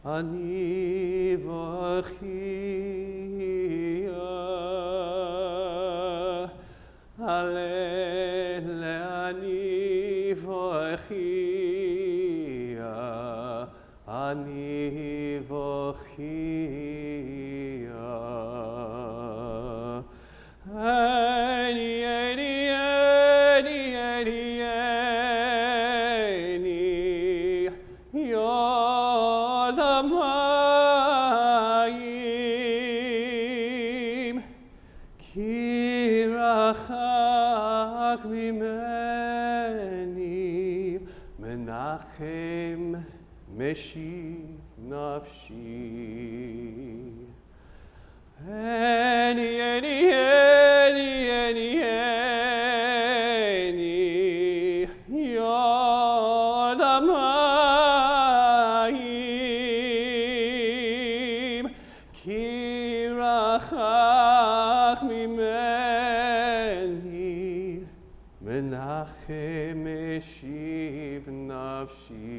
Ani vochia, Allele ani vochia, ani vochia. Ani, ani, ani, ani, ani, Yodamayim, Kirachak mimeni, Menachem Meshiv nafshi. Any, any, any, any, any, Yodamayim, Kirachach mimeni, Menachem Meshiv nafshi.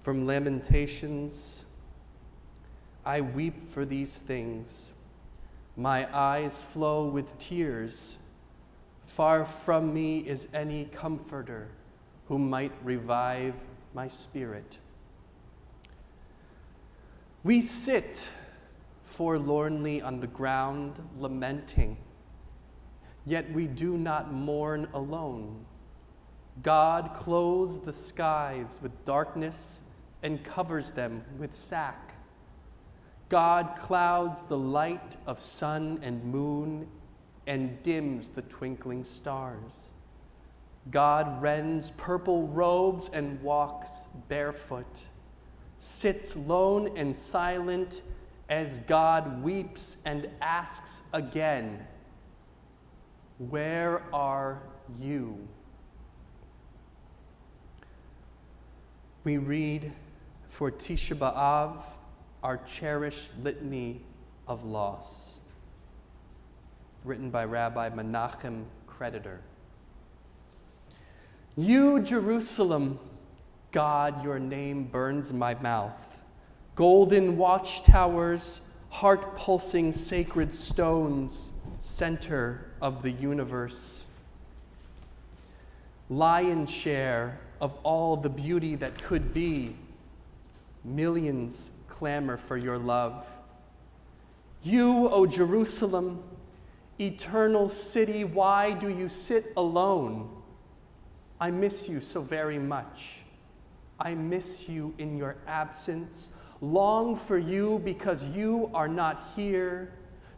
From Lamentations, I weep for these things. My eyes flow with tears. Far from me is any comforter who might revive my spirit. We sit forlornly on the ground, lamenting, yet we do not mourn alone. God clothes the skies with darkness and covers them with sack. God clouds the light of sun and moon and dims the twinkling stars. God rends purple robes and walks barefoot, sits lone and silent as God weeps and asks again, "Where are you?" We read for Tisha B'Av, our cherished litany of loss, written by Rabbi Menachem Creditor. You, Jerusalem, God, your name burns my mouth. Golden watchtowers, heart-pulsing sacred stones, center of the universe. Lion's share of all the beauty that could be. Millions clamor for your love. You, O Jerusalem, eternal city, why do you sit alone? I miss you so very much. I miss you in your absence, long for you because you are not here,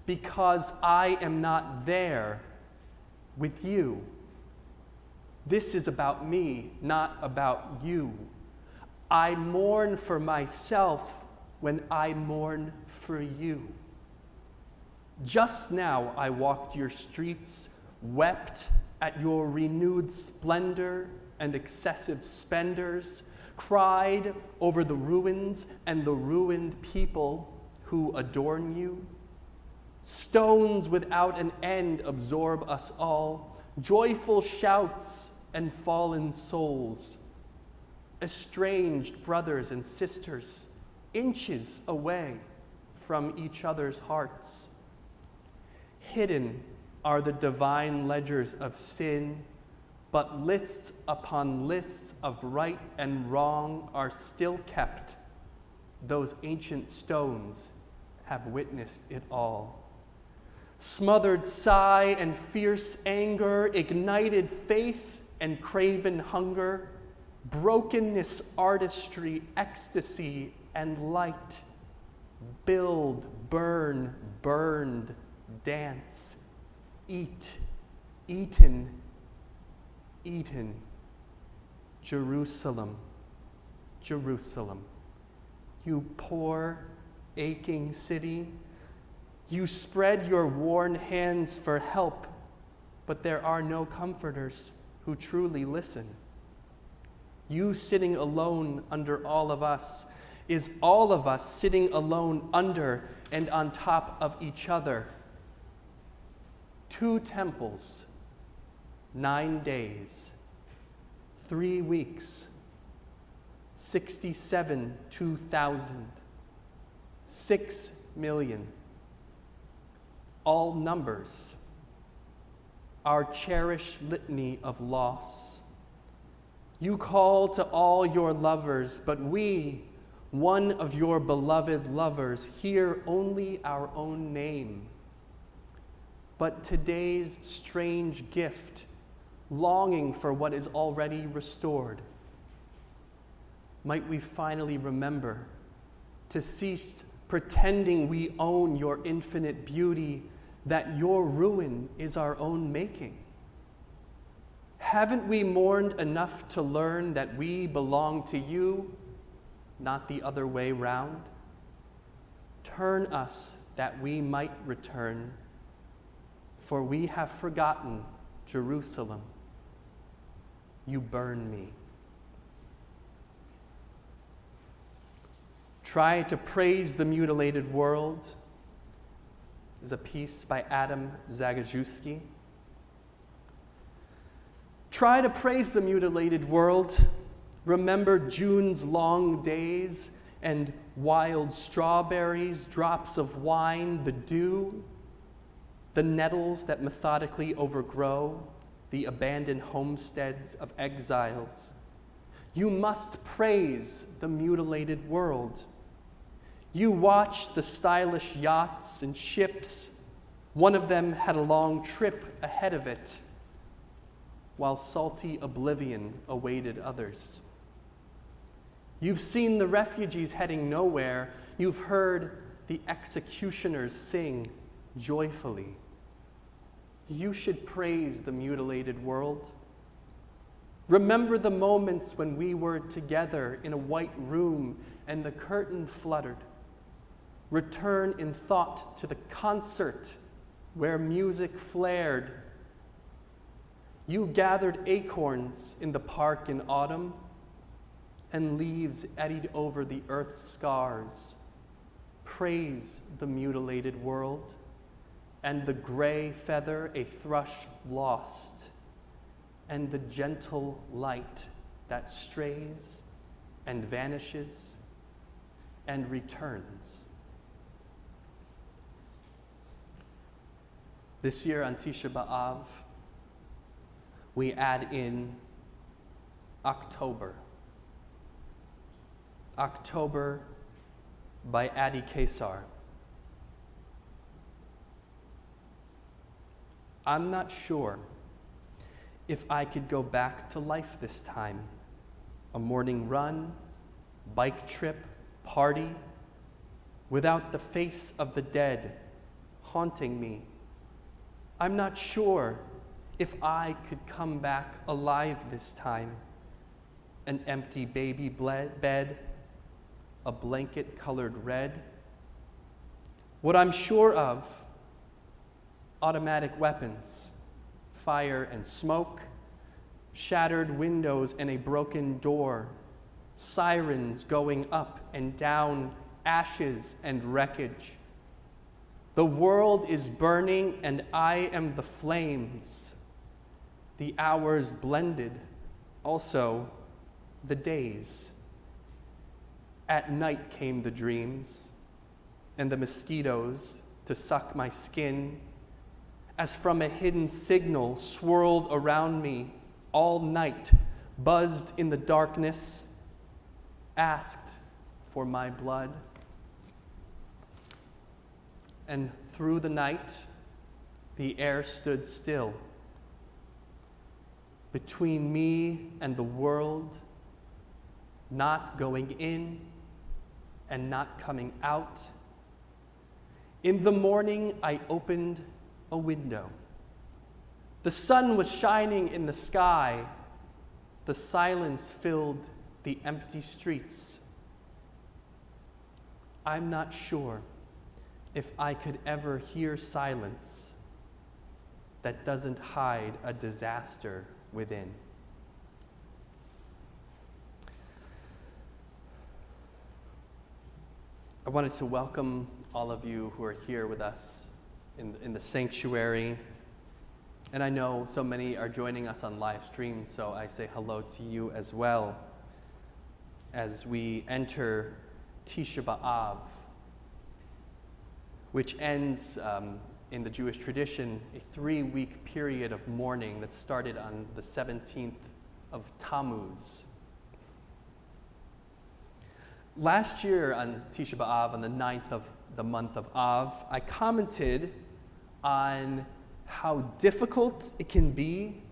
because I am not there with you. This is about me, not about you. I mourn for myself when I mourn for you. Just now I walked your streets, wept at your renewed splendor and excessive spenders, cried over the ruins and the ruined people who adorn you. Stones without an end absorb us all, joyful shouts and fallen souls. Estranged brothers and sisters, inches away from each other's hearts. hidden are the divine ledgers of sin, but lists upon lists of right and wrong are still kept. Those ancient stones have witnessed it all. Smothered sigh and fierce anger, ignited faith and craven hunger, brokenness, artistry, ecstasy, and light. Build, burn, burned, dance, eat, eaten, eaten. Jerusalem, Jerusalem, you poor, aching city, you spread your worn hands for help, but there are no comforters who truly listen. You sitting alone under all of us is all of us sitting alone under and on top of each other. 2 temples, 9 days, 3 weeks, 67 2,000, 6 million. All numbers, our cherished litany of loss. You call to all your lovers, but we, one of your beloved lovers, hear only our own name. But today's strange gift, longing for what is already restored, might we finally remember to cease pretending we own your infinite beauty, that your ruin is our own making. Haven't we mourned enough to learn that we belong to you, not the other way round? Turn us that we might return, for we have forgotten Jerusalem. You burn me. Try to Praise the Mutilated World is a piece by Adam Zagajewski. Try to praise the mutilated world. Remember June's long days and wild strawberries, drops of wine, the dew, the nettles that methodically overgrow the abandoned homesteads of exiles. You must praise the mutilated world. You watch the stylish yachts and ships. One of them had a long trip ahead of it, while salty oblivion awaited others. You've seen the refugees heading nowhere. You've heard the executioners sing joyfully. You should praise the mutilated world. Remember the moments when we were together in a white room and the curtain fluttered. Return in thought to the concert where music flared. You gathered acorns in the park in autumn, and leaves eddied over the earth's scars. Praise the mutilated world, and the gray feather a thrush lost, and the gentle light that strays and vanishes and returns. This year on Tisha B'Av, we add in October. October by Adi Kesar. I'm not sure if I could go back to life this time. A morning run, bike trip, party, without the face of the dead haunting me. I'm not sure if I could come back alive this time. An empty baby bed, a blanket colored red. What I'm sure of, automatic weapons, fire and smoke, shattered windows and a broken door, sirens going up and down, ashes and wreckage. The world is burning and I am the flames. The hours blended, also the days. At night came the dreams, and the mosquitoes to suck my skin, as from a hidden signal, swirled around me all night, buzzed in the darkness, asked for my blood. And through the night, the air stood still. Between me and the world, not going in and not coming out. In the morning, I opened a window. The sun was shining in the sky. The silence filled the empty streets. I'm not sure if I could ever hear silence that doesn't hide a disaster within. I wanted to welcome all of you who are here with us in the sanctuary. And I know so many are joining us on live stream, so I say hello to you as well as we enter Tisha B'Av, which ends in the Jewish tradition a 3-week period of mourning that started on the 17th of Tammuz. Last year on Tisha B'Av, on the 9th of the month of Av, I commented on how difficult it can be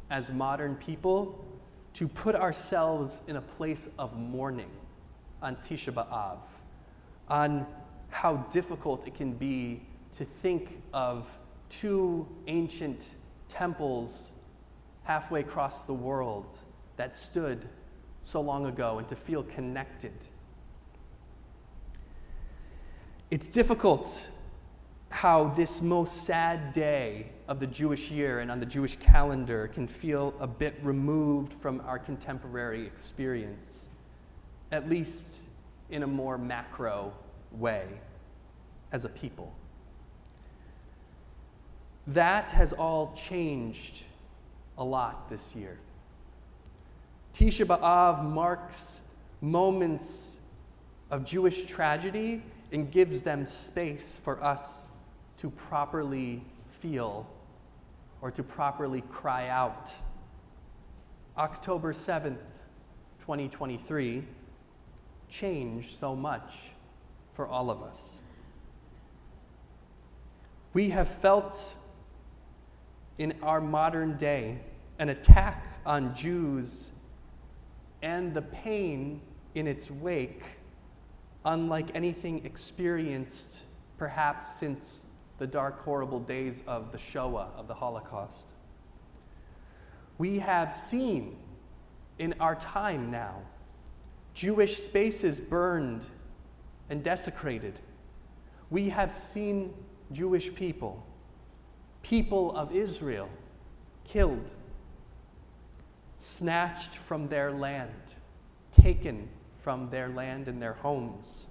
as modern people to put ourselves in a place of mourning on Tisha B'Av, on how difficult it can be to think of 2 ancient temples halfway across the world that stood so long ago and to feel connected. It's difficult how this most sad day of the Jewish year and on the Jewish calendar can feel a bit removed from our contemporary experience, at least in a more macro way as a people. That has all changed a lot this year. Tisha B'Av marks moments of Jewish tragedy and gives them space for us to properly feel or to properly cry out. October 7th, 2023, changed so much for all of us. We have felt in our modern day an attack on Jews and the pain in its wake unlike anything experienced perhaps since the dark, horrible days of the Shoah, of the Holocaust. We have seen in our time now Jewish spaces burned and desecrated. We have seen Jewish people, people of Israel, killed, snatched from their land, taken from their land and their homes.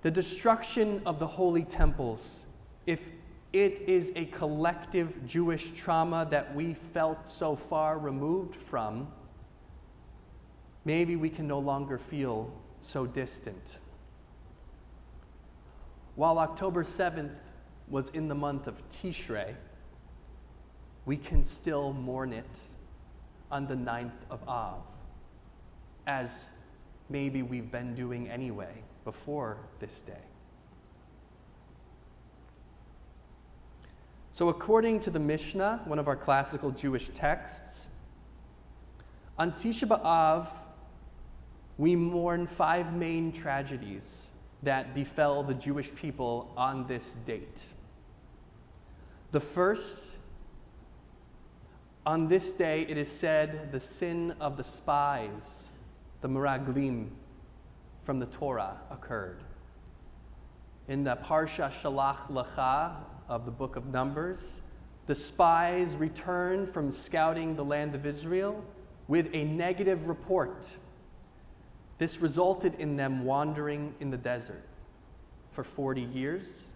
The destruction of the holy temples, if it is a collective Jewish trauma that we felt so far removed from, maybe we can no longer feel so distant. While October 7th was in the month of Tishrei, we can still mourn it on the 9th of Av, as maybe we've been doing anyway before this day. So according to the Mishnah, one of our classical Jewish texts, on Tisha B'Av, we mourn 5 main tragedies that befell the Jewish people on this date. The first, on this day, it is said the sin of the spies, the Meraglim from the Torah, occurred. In the Parsha Shalach Lecha of the book of Numbers, the spies returned from scouting the land of Israel with a negative report. This resulted in them wandering in the desert for 40 years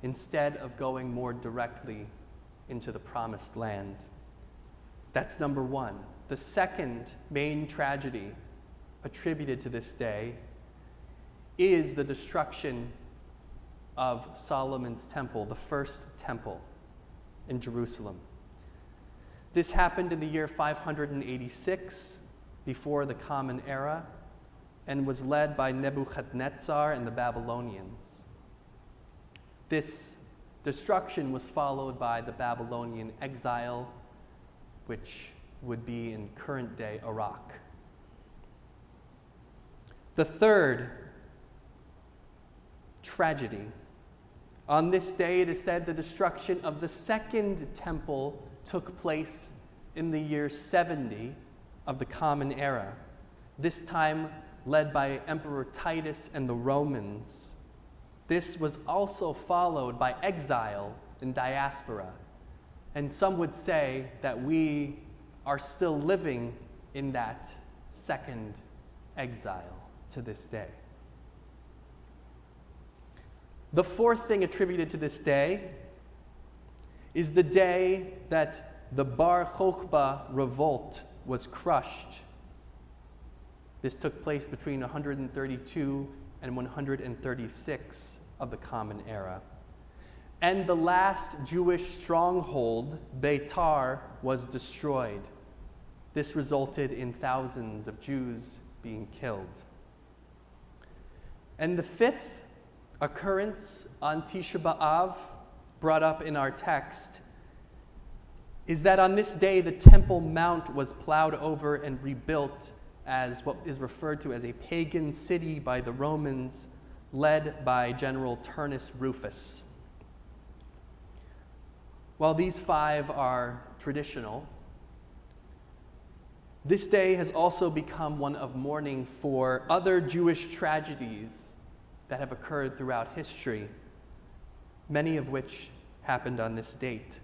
instead of going more directly into the promised land. That's number one. The second main tragedy attributed to this day is the destruction of Solomon's temple, the first temple in Jerusalem. This happened in the year 586 before the Common Era and was led by Nebuchadnezzar and the Babylonians. This destruction was followed by the Babylonian exile, which would be in current-day Iraq. The third tragedy. On this day, it is said the destruction of the second temple took place in the year 70 of the Common Era, this time led by Emperor Titus and the Romans. This was also followed by exile and diaspora, and some would say that we are still living in that second exile to this day. The fourth thing attributed to this day is the day that the Bar Kokhba revolt was crushed. This took place between 132 and 136 of the Common Era. And the last Jewish stronghold, Beitar, was destroyed. This resulted in thousands of Jews being killed. And the fifth occurrence on Tisha B'Av, brought up in our text, is that on this day the Temple Mount was plowed over and rebuilt as what is referred to as a pagan city by the Romans, led by General Turnus Rufus. While these five are traditional, this day has also become one of mourning for other Jewish tragedies that have occurred throughout history, many of which happened on this date,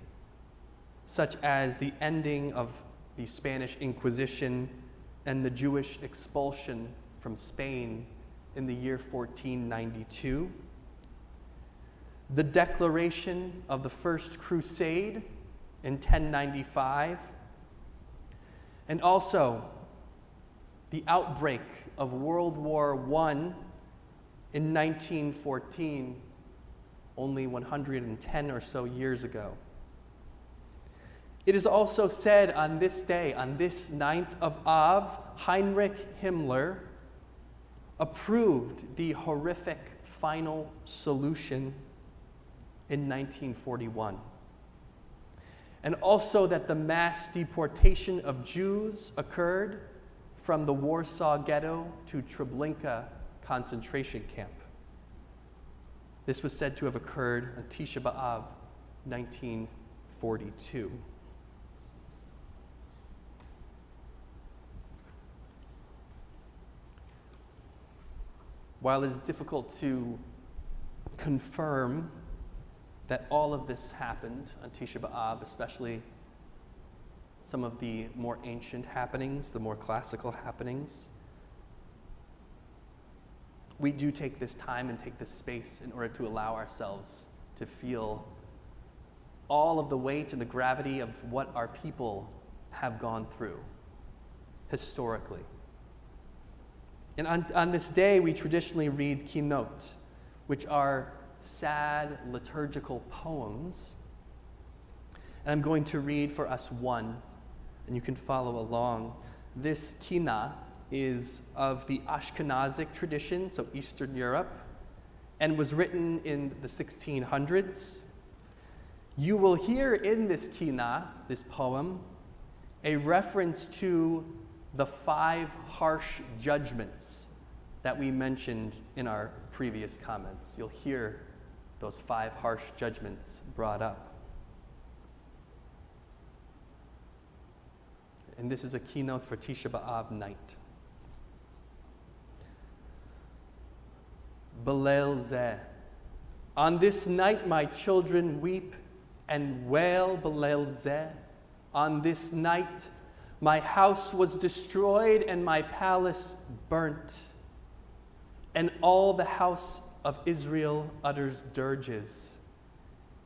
such as the ending of the Spanish Inquisition and the Jewish expulsion from Spain in the year 1492, the declaration of the First Crusade in 1095, and also the outbreak of World War I in 1914, only 110 or so years ago. It is also said on this day, on this 9th of Av, Heinrich Himmler approved the horrific final solution in 1941. And also that the mass deportation of Jews occurred from the Warsaw Ghetto to Treblinka concentration camp. This was said to have occurred on Tisha B'Av, 1942. While it is difficult to confirm that all of this happened on Tisha B'Av, especially some of the more ancient happenings, the more classical happenings, we do take this time and take this space in order to allow ourselves to feel all of the weight and the gravity of what our people have gone through historically. And on this day, we traditionally read kinot, which are sad liturgical poems. And I'm going to read for us one, and you can follow along. This kina is of the Ashkenazic tradition, so Eastern Europe, and was written in the 1600s. You will hear in this kina, this poem, a reference to the 5 harsh judgments that we mentioned in our previous comments. You'll hear those 5 harsh judgments brought up. And this is a keynote for Tisha B'Av night. B'leil zeh. On this night my children weep and wail b'leil zeh. On this night my house was destroyed and my palace burnt. And all the house of Israel utters dirges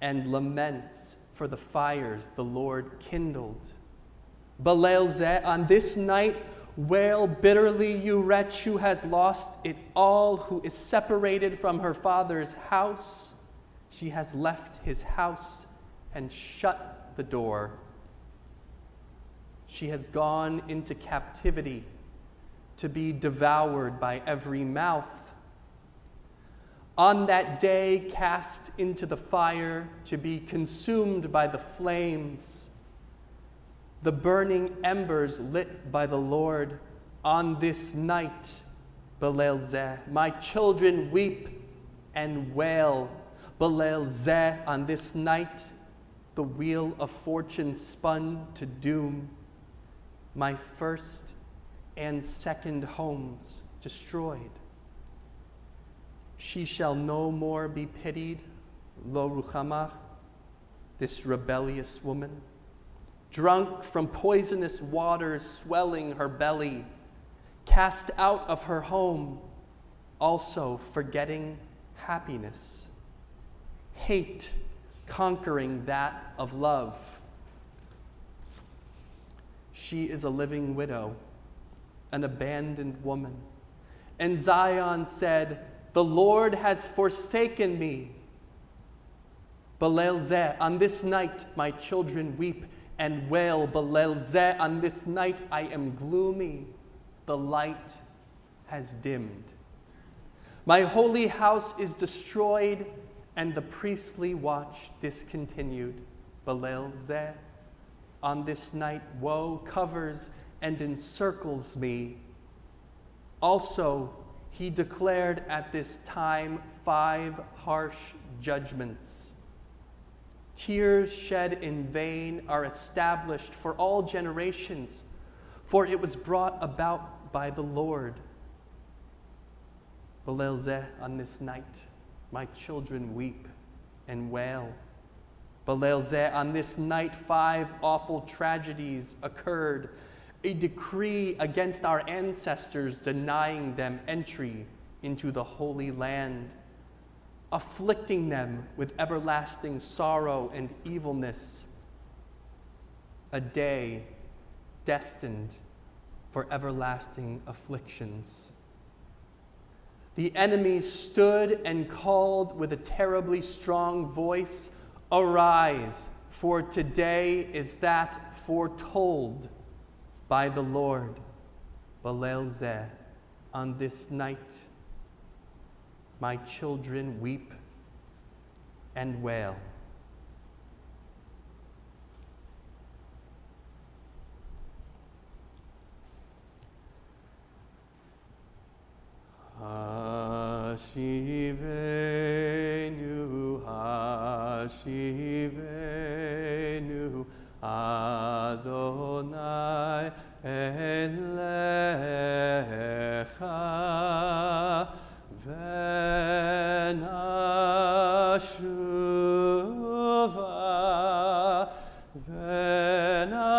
and laments for the fires the Lord kindled. B'leil zeh, on this night Wail bitterly, you wretch who has lost it all, who is separated from her father's house. She has left his house and shut the door. She has gone into captivity to be devoured by every mouth. On that day, cast into the fire to be consumed by the flames. The burning embers lit by the Lord on this night, Belel Zeh. My children weep and wail, Belel Zeh. On this night, the wheel of fortune spun to doom. My first and second homes destroyed. She shall no more be pitied, Lo Ruchamah, this rebellious woman. Drunk from poisonous waters swelling her belly, cast out of her home, also forgetting happiness, hate conquering that of love. She is a living widow, an abandoned woman. And Zion said, the Lord has forsaken me. Belel Zeh, on this night my children weep and wail. Belel Zeh, on this night I am gloomy. The light has dimmed. My holy house is destroyed and the priestly watch discontinued. Belel Zeh, on this night woe covers and encircles me. Also, he declared at this time 5 harsh judgments. Tears shed in vain are established for all generations, for it was brought about by the Lord. Belel Zeh, on this night, my children weep and wail. Belel Zeh, on this night 5 awful tragedies occurred. A decree against our ancestors denying them entry into the Holy Land, afflicting them with everlasting sorrow and evilness, a day destined for everlasting afflictions. The enemy stood and called with a terribly strong voice, arise, for today is that foretold by the Lord. Belel Zeh, on this night, my children weep and wail. Hashivenu, Hashivenu, Adonai elecha, v'nashuva, v'nashuva,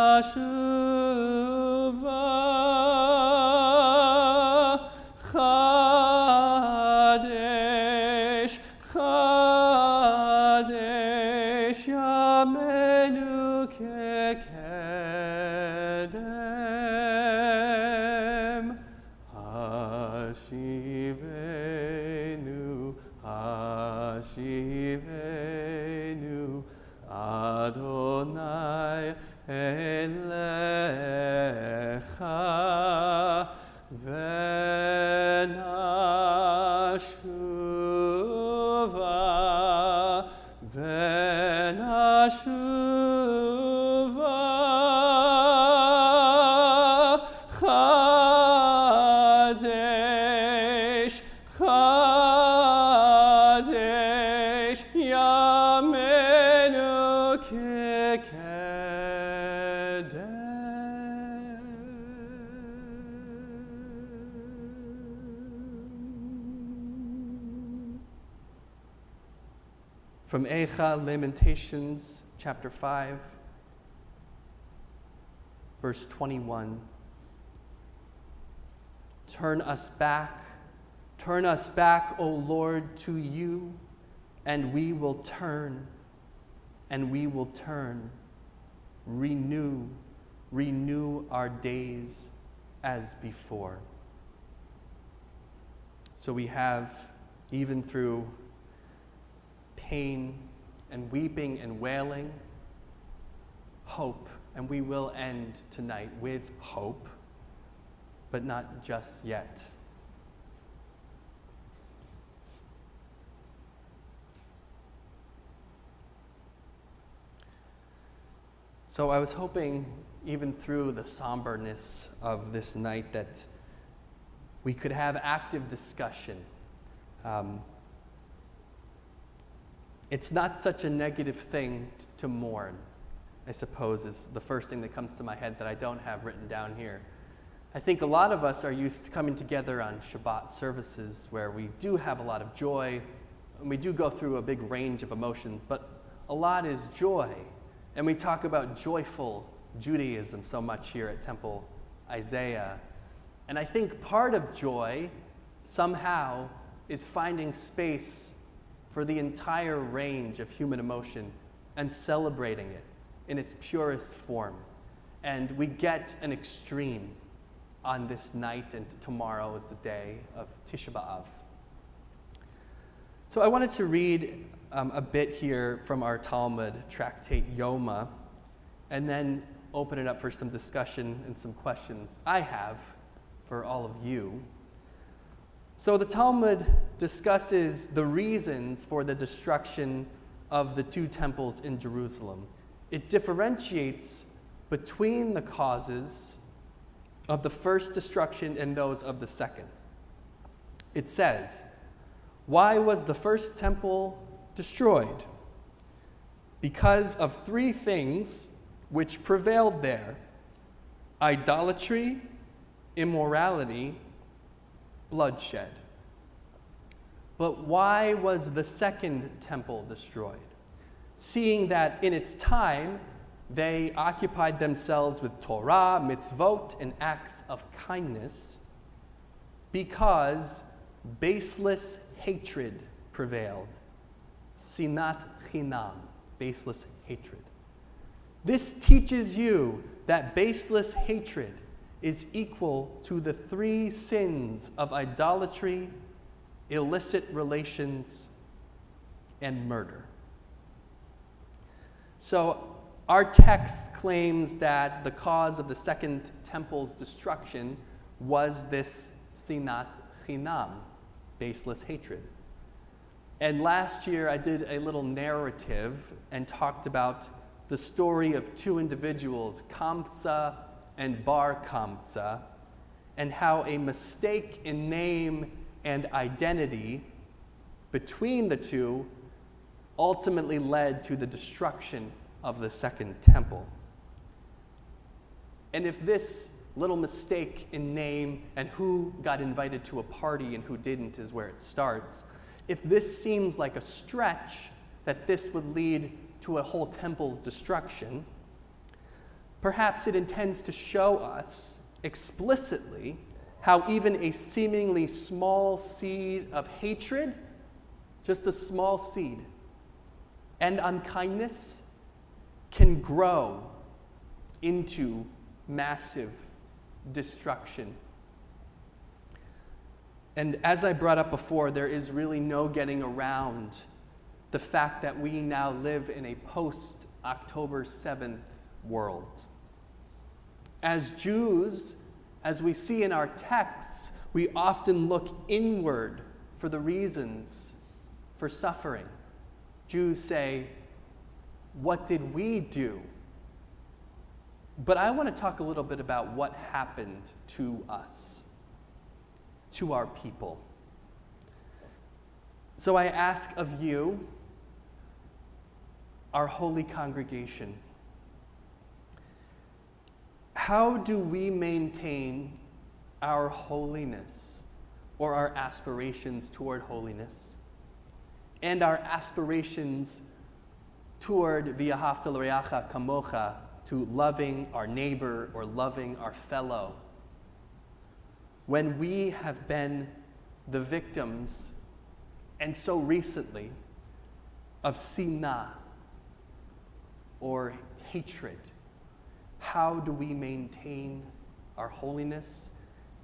chadesh, chadesh, yamenu kekedem, hashivenu, hashivenu, Adonai elecha, v'nashuva, v'nashuva, chadesh, chadesh, yamenu kekedem. From Eicha, Lamentations, chapter 5, verse 21. Turn us back, O Lord, to you, and we will turn, and we will turn. Renew our days as before. So we have, even through pain and weeping and wailing, hope, and we will end tonight with hope, but not just yet. So I was hoping, even through the somberness of this night, that we could have active discussion. It's not such a negative thing to mourn, I suppose, is the first thing that comes to my head that I don't have written down here. I think a lot of us are used to coming together on Shabbat services where we do have a lot of joy, and we do go through a big range of emotions, but a lot is joy. And we talk about joyful Judaism so much here at Temple Isaiah. And I think part of joy, somehow, is finding space for the entire range of human emotion and celebrating it in its purest form. And we get an extreme on this night, and tomorrow is the day of Tisha B'Av. So I wanted to read a bit here from our Talmud tractate Yoma, and then open it up for some discussion and some questions I have for all of you. So the Talmud discusses the reasons for the destruction of the two temples in Jerusalem. It differentiates between the causes of the first destruction and those of the second. It says, "Why was the first temple destroyed? Because of three things which prevailed there: idolatry, immorality, bloodshed." But why was the second temple destroyed? Seeing that in its time they occupied themselves with Torah, mitzvot, and acts of kindness, because baseless hatred prevailed. Sinat chinam, baseless hatred. This teaches you that baseless hatred is equal to the three sins of idolatry, illicit relations, and murder. So our text claims that the cause of the second temple's destruction was this sinat chinam, baseless hatred. And last year I did a little narrative and talked about the story of two individuals, Kamsa and Bar Kamsa, and how a mistake in name and identity between the two ultimately led to the destruction of the second temple. And if this little mistake in name and who got invited to a party and who didn't is where it starts, if this seems like a stretch that this would lead to a whole temple's destruction, perhaps it intends to show us explicitly how even a seemingly small seed of hatred, just a small seed, and unkindness can grow into massive destruction. And as I brought up before, there is really no getting around the fact that we now live in a post-October 7th world. As Jews, as we see in our texts, we often look inward for the reasons for suffering. Jews say, "What did we do?" But I want to talk a little bit about what happened to us, to our people. So I ask of you, our holy congregation, how do we maintain our holiness, or our aspirations toward holiness, and our aspirations toward v'ahavta l'reacha kamocha, to loving our neighbor or loving our fellow, when we have been the victims, and so recently, of sinah, or hatred? How do we maintain our holiness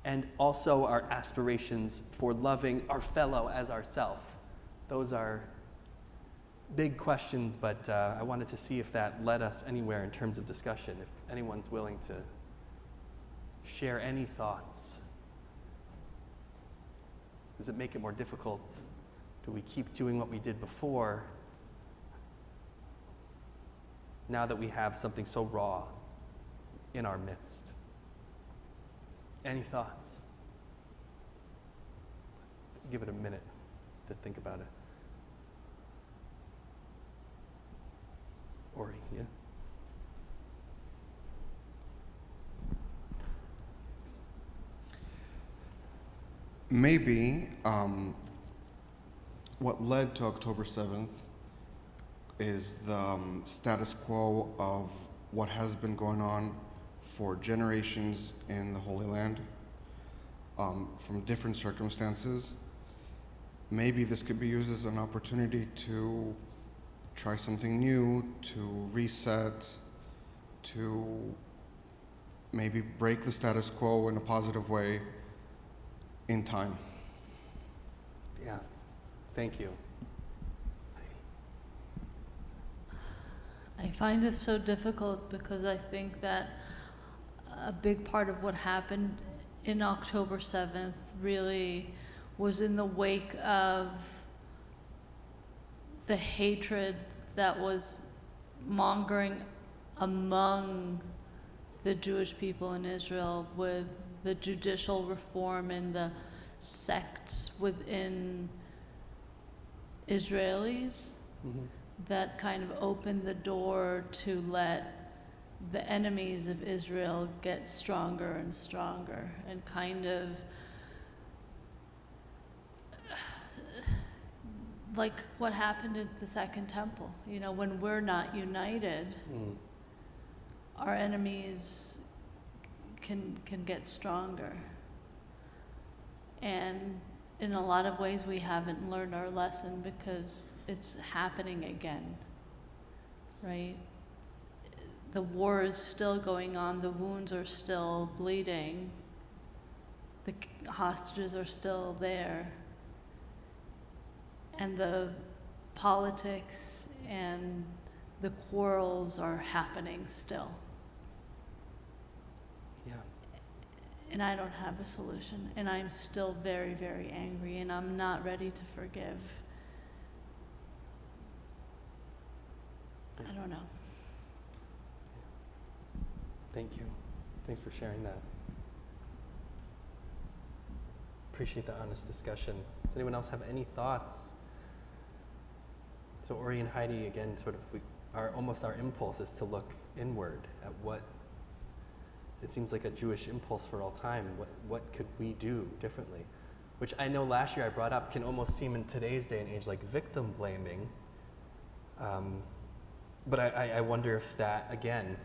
and also our aspirations for loving our fellow as ourself. Those are big questions, but I wanted to see if that led us anywhere in terms of discussion, if anyone's willing to share any thoughts. Does it make it more difficult? Do we keep doing what we did before now that we have something so raw in our midst? Any thoughts? Give it a minute to think about it. Ori, yeah? Maybe what led to October 7th is the status quo of what has been going on for generations in the Holy Land, from different circumstances. Maybe this could be used as an opportunity to try something new, to reset, to maybe break the status quo in a positive way in time. Yeah, thank you. I find this so difficult because I think that a big part of what happened in October 7th really was in the wake of the hatred that was mongering among the Jewish people in Israel with the judicial reform and the sects within Israelis that kind of opened the door to let the enemies of Israel get stronger and stronger, and kind of like what happened at the Second Temple. You know, when we're not united, our enemies can get stronger. And in a lot of ways we haven't learned our lesson because it's happening again, right? The war is still going on, the wounds are still bleeding, the hostages are still there, and the politics and the quarrels are happening still. Yeah. And I don't have a solution, and I'm still very, very angry, and I'm not ready to forgive. I don't know. Thank you. Thanks for sharing that. Appreciate the honest discussion. Does anyone else have any thoughts? So Ori and Heidi, again, sort of, our impulse is to look inward at what it seems like a Jewish impulse for all time. What could we do differently? Which I know last year I brought up can almost seem in today's day and age like victim blaming. But I wonder if that, again,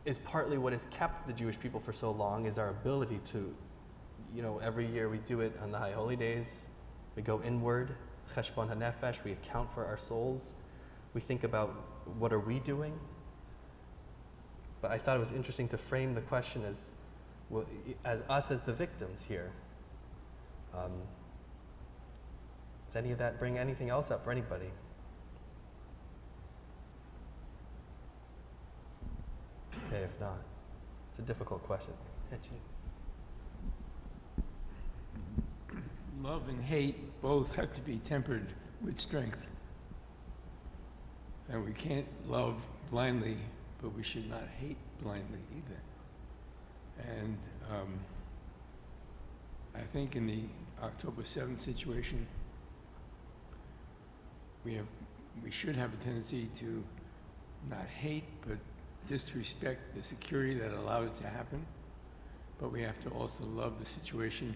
is partly what has kept the Jewish people for so long, is our ability to, every year we do it on the High Holy Days. We go inward, cheshbon hanefesh, we account for our souls. We think about what are we doing? But I thought it was interesting to frame the question as, well, as us as the victims here. Does any of that bring anything else up for anybody? Okay, if not, it's a difficult question. Love and hate both have to be tempered with strength. And we can't love blindly, but we should not hate blindly either. And I think in the October 7th situation, we should have a tendency to not hate, but disrespect the security that allowed it to happen. But we have to also love the situation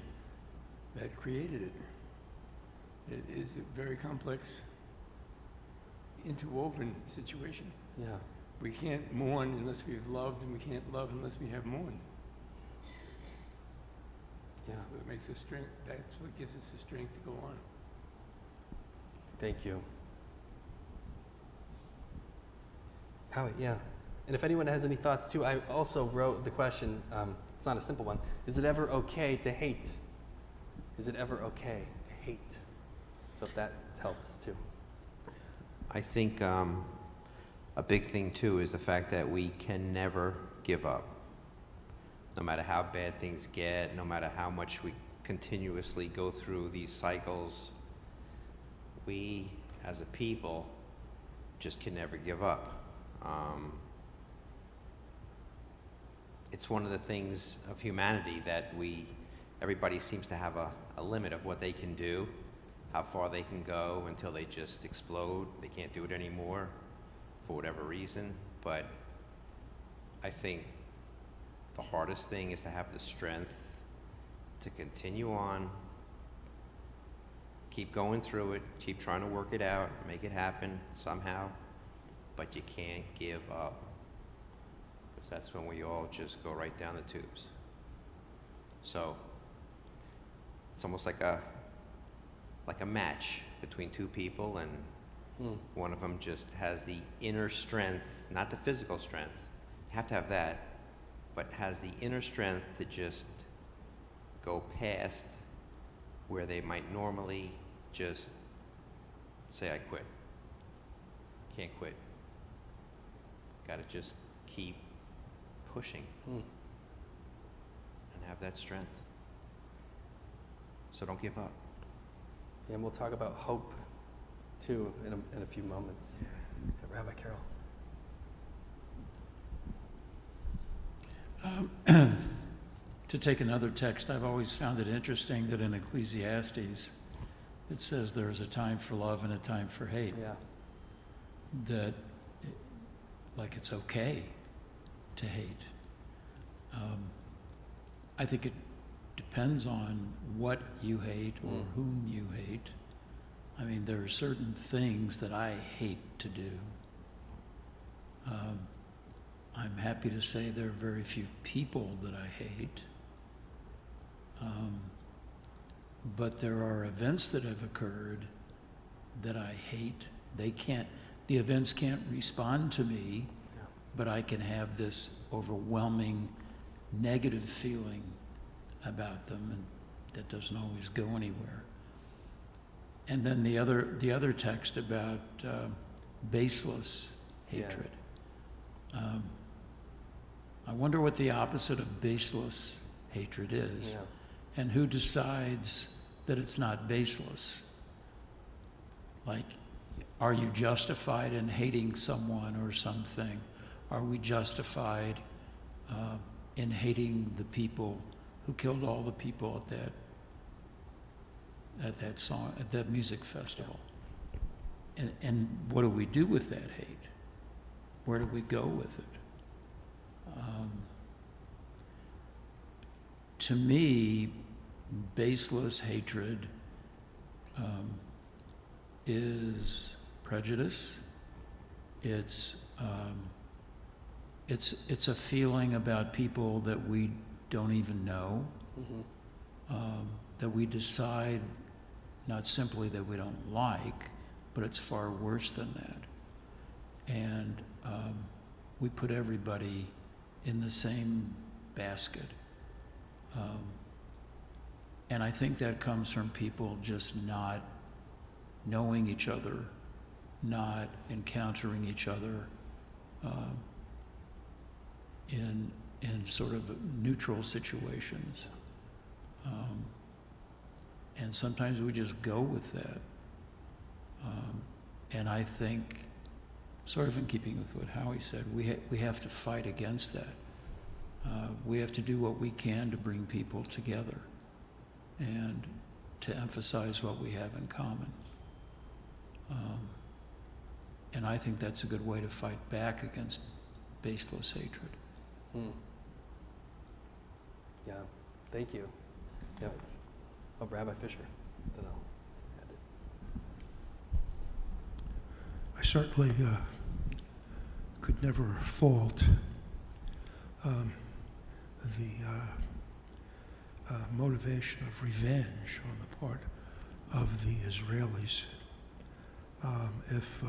that created it. It is a very complex, interwoven situation. Yeah. We can't mourn unless we've loved, and we can't love unless we have mourned. Yeah. That's what makes us strength. That's what gives us the strength to go on. Thank you. Howie, yeah. And if anyone has any thoughts too, I also wrote the question, it's not a simple one. Is it ever okay to hate? Is it ever okay to hate? So if that helps too. I think a big thing too is the fact that we can never give up. No matter how bad things get, no matter how much we continuously go through these cycles, we as a people just can never give up. It's one of the things of humanity that everybody seems to have a limit of what they can do, how far they can go until they just explode. They can't do it anymore for whatever reason. But I think the hardest thing is to have the strength to continue on, keep going through it, keep trying to work it out, make it happen somehow, but you can't give up. Because that's when we all just go right down the tubes. So it's almost like a match between two people, and one of them just has the inner strength, not the physical strength, you have to have that, but has the inner strength to just go past where they might normally just say, I quit. Can't quit. Gotta just keep pushing and have that strength. So don't give up. And we'll talk about hope too in a few moments. Rabbi Carol. To take another text, I've always found it interesting that in Ecclesiastes, it says there is a time for love and a time for hate. Yeah. That, like, it's okay to hate. I think it depends on what you hate or whom you hate. I mean, there are certain things that I hate to do. I'm happy to say there are very few people that I hate. But there are events that have occurred that I hate. The events can't respond to me, but I can have this overwhelming negative feeling about them, and that doesn't always go anywhere. And then the other text about baseless hatred. I wonder what the opposite of baseless hatred is, and who decides that it's not baseless. Like, are you justified in hating someone or something? Are we justified in hating the people who killed all the people at that music festival? And what do we do with that hate? Where do we go with it? To me, baseless hatred is prejudice. It's a feeling about people that we don't even know, that we decide not simply that we don't like, but it's far worse than that. And we put everybody in the same basket. And I think that comes from people just not knowing each other, not encountering each other in sort of neutral situations. And sometimes we just go with that. And I think, sort of in keeping with what Howie said, we have to fight against that. We have to do what we can to bring people together and to emphasize what we have in common. And I think that's a good way to fight back against baseless hatred. Yeah, thank you. Yeah, Rabbi Fisher, then I'll add it. I certainly could never fault the motivation of revenge on the part of the Israelis. If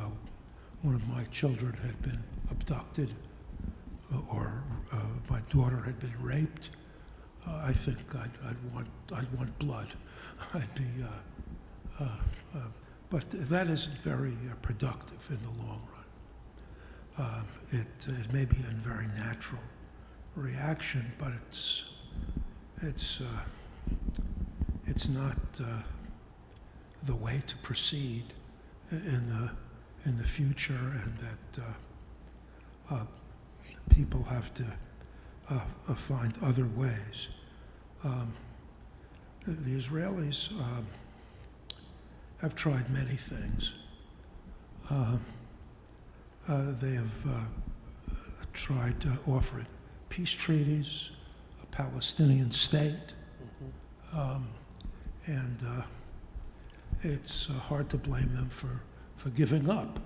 one of my children had been abducted or my daughter had been raped, I think I'd want blood. I'd be, but that isn't very productive in the long run. It may be a very natural reaction, but it's not the way to proceed in the future, and that people have to find other ways. The Israelis have tried many things. They have tried offering peace treaties, a Palestinian state, and it's hard to blame them for giving up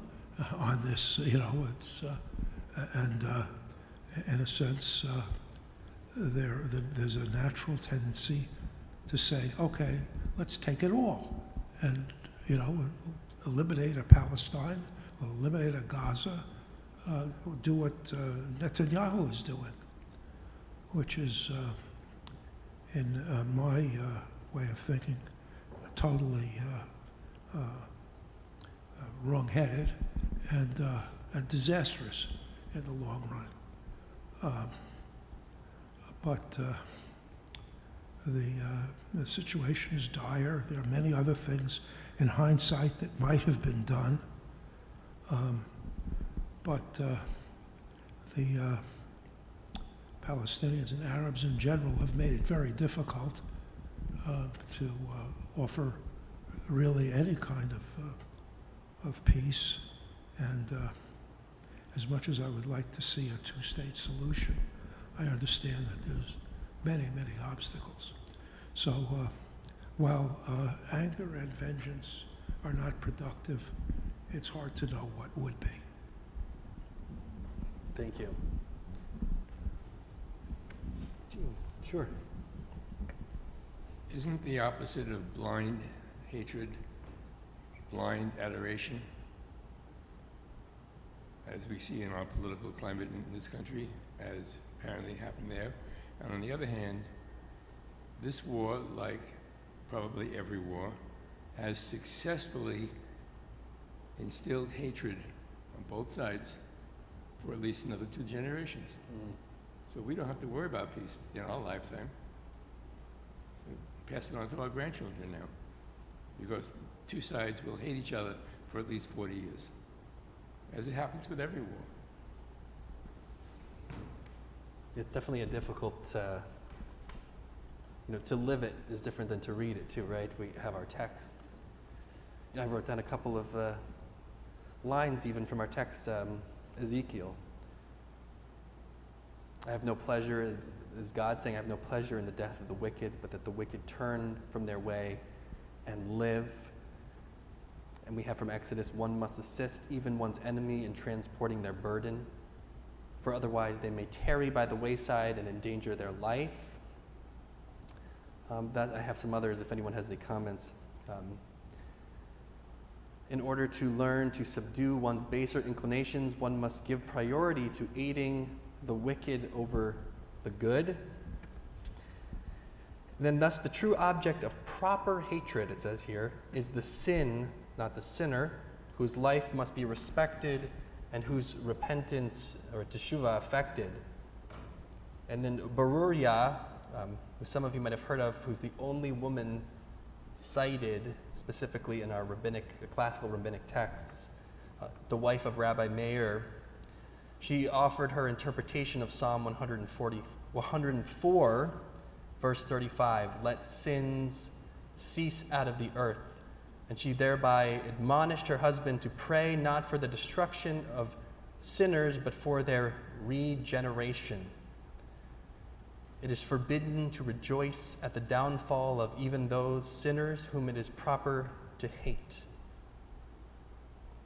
on this. It's and in a sense, there's a natural tendency to say, okay, let's take it all, and eliminate a Palestine, eliminate a Gaza, do what Netanyahu is doing, which is, in my way of thinking, totally wrong-headed and disastrous in the long run. But the situation is dire. There are many other things in hindsight that might have been done. But the Palestinians and Arabs in general have made it very difficult to offer really any kind of peace. And as much as I would like to see a two-state solution, I understand that there's many, many obstacles. So while anger and vengeance are not productive, it's hard to know what would be. Thank you. Gene, sure. Isn't the opposite of blind hatred blind adoration, as we see in our political climate in this country, as apparently happened there? And on the other hand, this war, like probably every war, has successfully instilled hatred on both sides for at least another 2 generations. So we don't have to worry about peace in our lifetime. We pass it on to our grandchildren now, because the 2 sides will hate each other for at least 40 years, as it happens with every war. It's definitely a difficult, to live it is different than to read it too, right? We have our texts. I wrote down a couple of lines even from our text, Ezekiel. I have no pleasure, is God saying, I have no pleasure in the death of the wicked, but that the wicked turn from their way and live. And we have from Exodus, one must assist even one's enemy in transporting their burden, for otherwise they may tarry by the wayside and endanger their life. I have some others if anyone has any comments. In order to learn to subdue one's baser inclinations, one must give priority to aiding the wicked over the good. Then thus the true object of proper hatred, it says here, is the sin, not the sinner, whose life must be respected and whose repentance or teshuvah affected. And then Baruria, who some of you might have heard of, who's the only woman cited specifically in our classical rabbinic texts, the wife of Rabbi Meir. She offered her interpretation of Psalm 104, verse 35, let sins cease out of the earth. And she thereby admonished her husband to pray not for the destruction of sinners, but for their regeneration. It is forbidden to rejoice at the downfall of even those sinners whom it is proper to hate.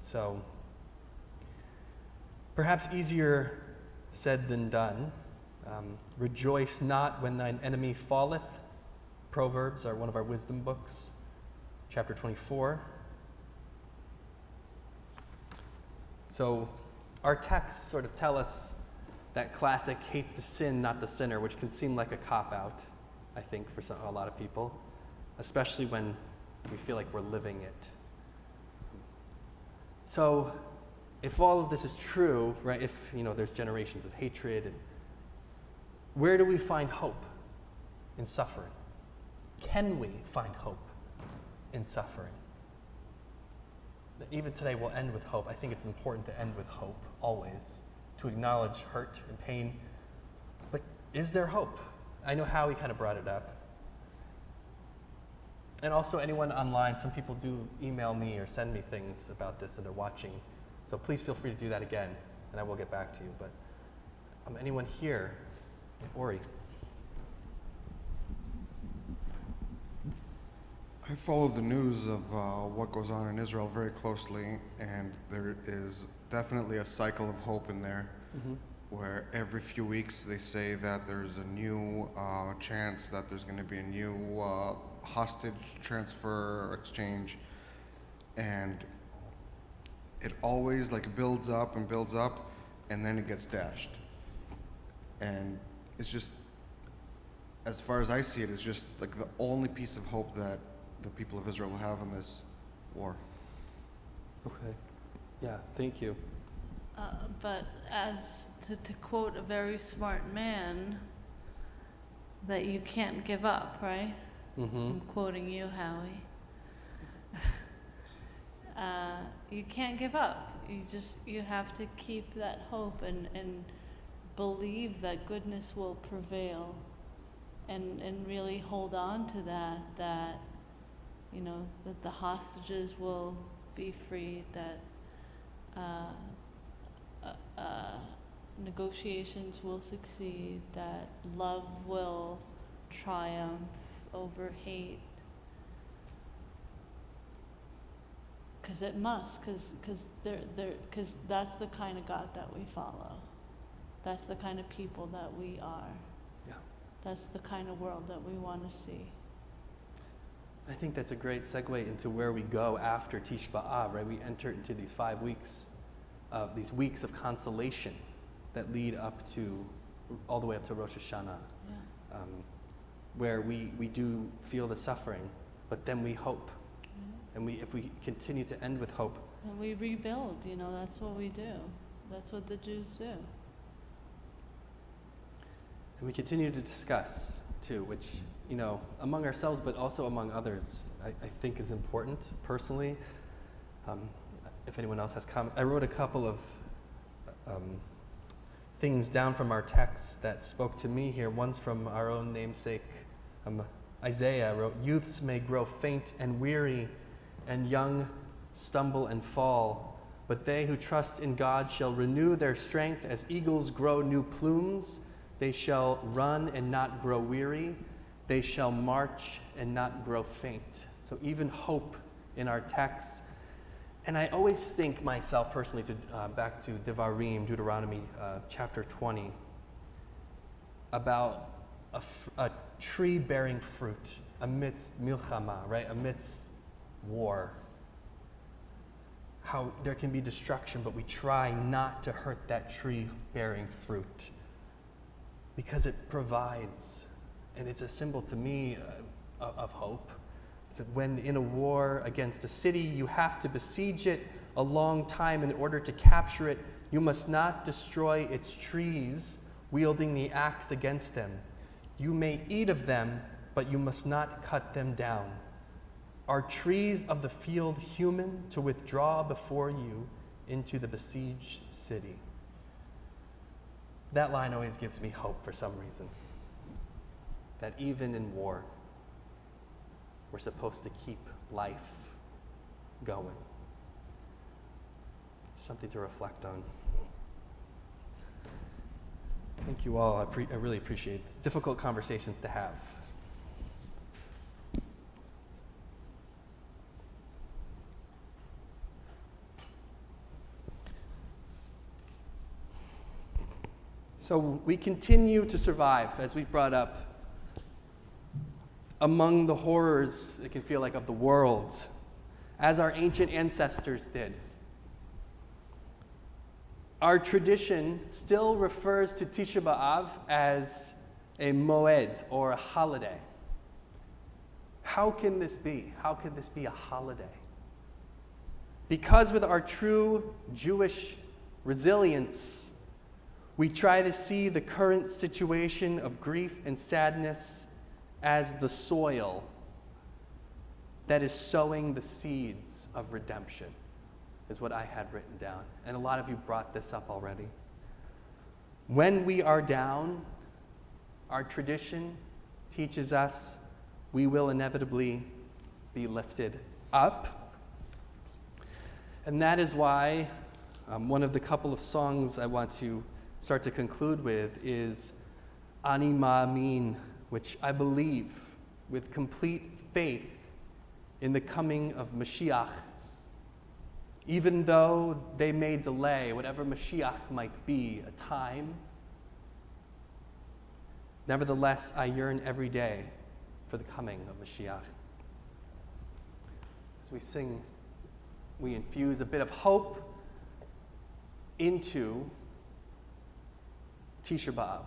So, perhaps easier said than done. Rejoice not when thine enemy falleth. Proverbs are one of our wisdom books, chapter 24. So, our texts sort of tell us that classic hate the sin, not the sinner, which can seem like a cop-out. I think, for a lot of people, especially when we feel like we're living it. So, if all of this is true, right, if, there's generations of hatred, and where do we find hope in suffering? Can we find hope in suffering? Even today we'll end with hope. I think it's important to end with hope, always, to acknowledge hurt and pain. But is there hope? I know Howie kind of brought it up. And also anyone online, some people do email me or send me things about this and they're watching. So please feel free to do that again, and I will get back to you. But anyone here? Ori. I follow the news of what goes on in Israel very closely, and there is definitely a cycle of hope in there, where every few weeks they say that there's a new chance that there's going to be a new hostage transfer or exchange, and it always builds up, and then it gets dashed. And it's just, as far as I see it, it's just the only piece of hope that the people of Israel have in this war. Okay. Yeah, thank you. But as to quote a very smart man, that you can't give up, right? I'm quoting you, Howie. You can't give up. You have to keep that hope and believe that goodness will prevail, and really hold on to that that the hostages will be freed, that negotiations will succeed, that love will triumph over hate. Because it must, because that's the kind of God that we follow. That's the kind of people that we are. Yeah. That's the kind of world that we want to see. I think that's a great segue into where we go after Tisha B'Av, right? We enter into these 5 weeks, these weeks of consolation that lead up to, all the way up to Rosh Hashanah, where we do feel the suffering, but then we hope. And if we continue to end with hope. And we rebuild, that's what we do. That's what the Jews do. And we continue to discuss, too, which, among ourselves, but also among others, I think is important, personally. If anyone else has comments. I wrote a couple of things down from our text that spoke to me here. One's from our own namesake, Isaiah wrote, "Youths may grow faint and weary, and young stumble and fall, but they who trust in God shall renew their strength as eagles grow new plumes. They shall run and not grow weary. They shall march and not grow faint." So even hope in our texts. And I always think myself personally, back to Devarim, Deuteronomy chapter 20, about a tree bearing fruit amidst milchama, right? Amidst war. How there can be destruction, but we try not to hurt that tree bearing fruit because it provides. And it's a symbol to me of hope. It's that when in a war against a city, you have to besiege it a long time in order to capture it. You must not destroy its trees, wielding the axe against them. You may eat of them, but you must not cut them down. Are trees of the field human to withdraw before you into the besieged city? That line always gives me hope for some reason. That even in war, we're supposed to keep life going. Something to reflect on. Thank you all. I really appreciate it. Difficult conversations to have. So we continue to survive, as we've brought up, among the horrors, it can feel like, of the world, as our ancient ancestors did. Our tradition still refers to Tisha B'Av as a moed, or a holiday. How can this be? How could this be a holiday? Because with our true Jewish resilience, we try to see the current situation of grief and sadness as the soil that is sowing the seeds of redemption, is what I had written down. And a lot of you brought this up already. When we are down, our tradition teaches us we will inevitably be lifted up. And that is why one of the couple of songs I want to start to conclude with is Ani Ma'amin, which I believe with complete faith in the coming of Mashiach. Even though they may delay, whatever Mashiach might be, a time, nevertheless, I yearn every day for the coming of Mashiach. As we sing, we infuse a bit of hope into Tisha B'Av.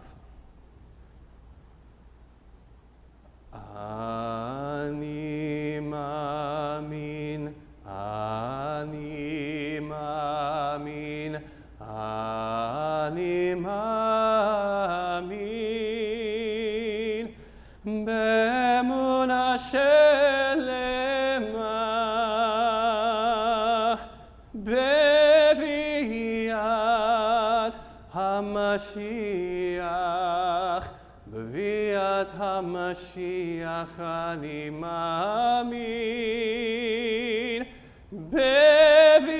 Ani Ma'amin, Ani Ma'amin, Ani Ma'amin, Be'emunah shelema, Be'viat HaMashiach, Be'viat HaMashiach ani ma'amin, Be'viat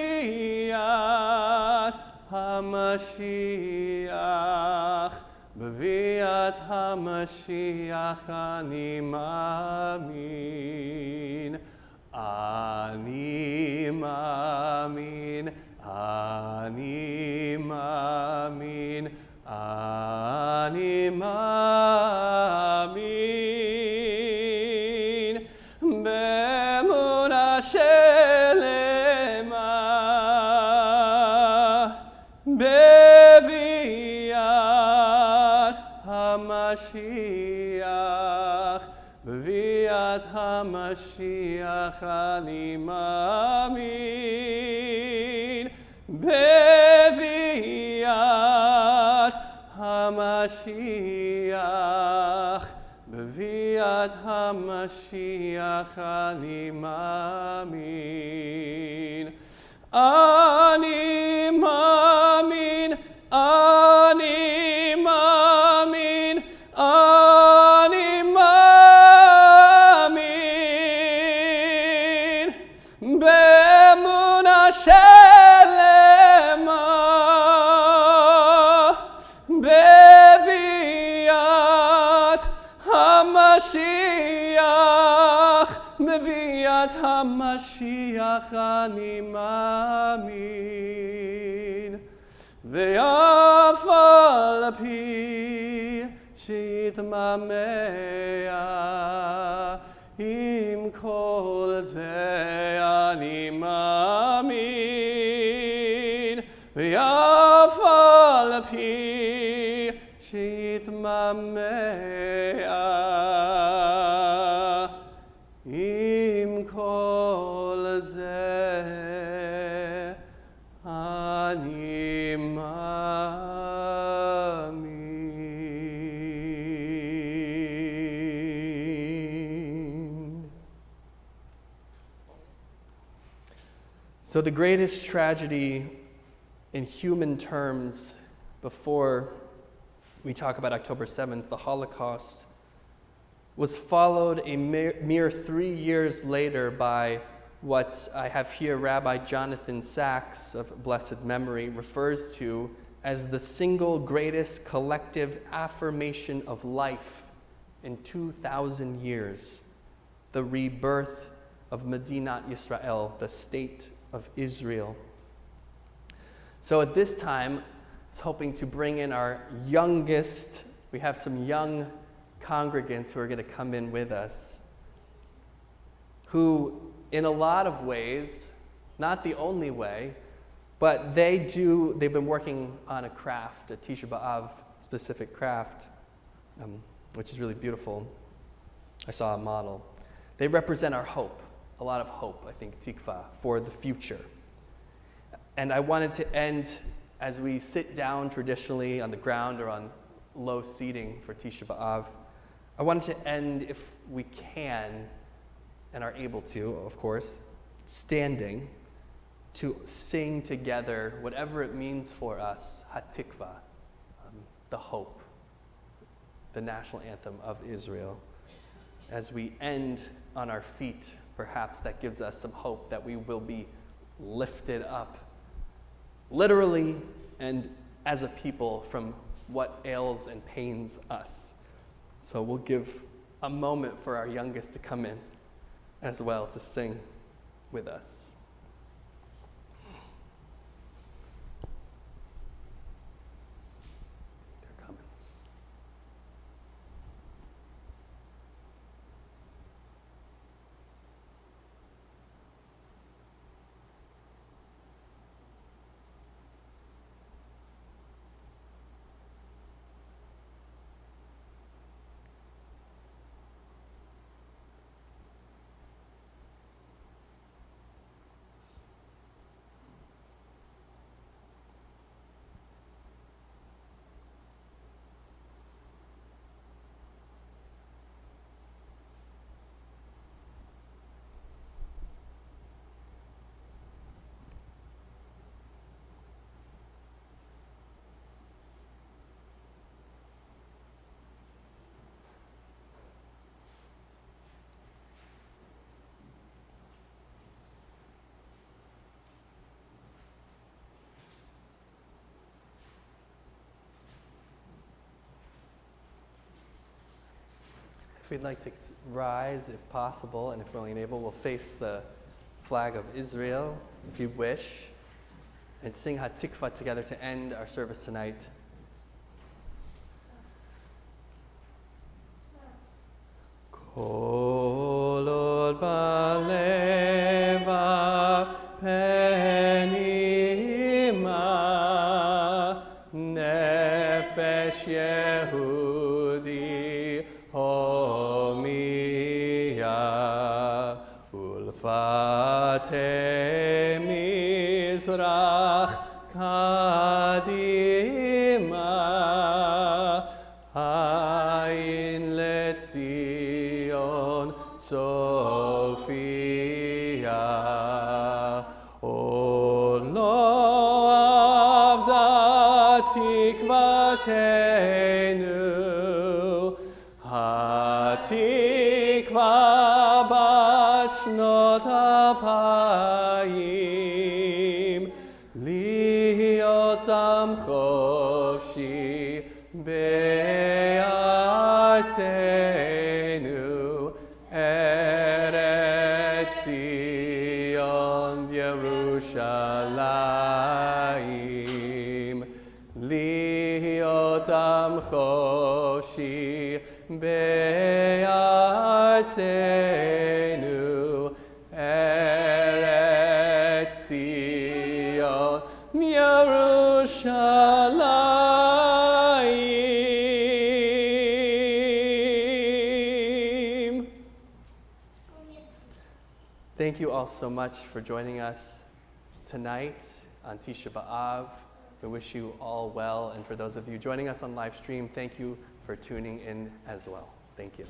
HaMashiach, Be'viat HaMashiach ani ma'amin, ani ma'amin, ani ma'amin, ani ma'amin, be'emunah shelema, be'viat HaMashiach, be'viat HaMashiach ani ma'amin, be'viat HaMashiach, be'viat HaMashiach ani ma'amin. Ani ma'amin, ani ma'amin, ani ma'amin, be'emunah shelema, Be'viat HaMashiach, Be'viat HaMashiach ani ma'amin, ve'af al pi she'itmamea, im kol ze ani ma'amin, ve'af al pi she'itmamea, im kol ze ani ma'amin. So the greatest tragedy in human terms before we talk about October 7th, the Holocaust, was followed a mere 3 years later by what I have here Rabbi Jonathan Sachs of blessed memory refers to as the single greatest collective affirmation of life in 2,000 years, the rebirth of Medinat Yisrael, the state of Israel. So at this time, I was hoping to bring in our youngest. We have some young congregants who are going to come in with us, who in a lot of ways, not the only way, but they've been working on a craft, a Tisha B'Av specific craft. which is really beautiful. I saw a model. They represent our hope, a lot of hope, I think, tikva, for the future. And I wanted to end as we sit down traditionally on the ground or on low seating for Tisha B'Av. I wanted to end, if we can, and are able to, of course, standing to sing together whatever it means for us, Hatikva, the hope, the national anthem of Israel. As we end on our feet, perhaps that gives us some hope that we will be lifted up, literally and as a people, from what ails and pains us. So we'll give a moment for our youngest to come in as well to sing with us. They're coming. If we'd like to rise, if possible, and if willing and able, we'll face the flag of Israel, if you wish, and sing Hatikva together to end our service tonight. Kol od baleva penima nefesh Yehudi homiya ulfate mizrach kadima ayin letzion Sophia Olo avda tikvatenu Hatikva bat shnot apayim liot am chofshi be'artzenu Eretz Zion Yerushalayim liot am chofshi be'artzenu Eretz Zion Yerushalayim. Thank you all so much for joining us tonight on Tisha B'Av. We wish you all well, and for those of you joining us on live stream, thank you for tuning in as well. Thank you.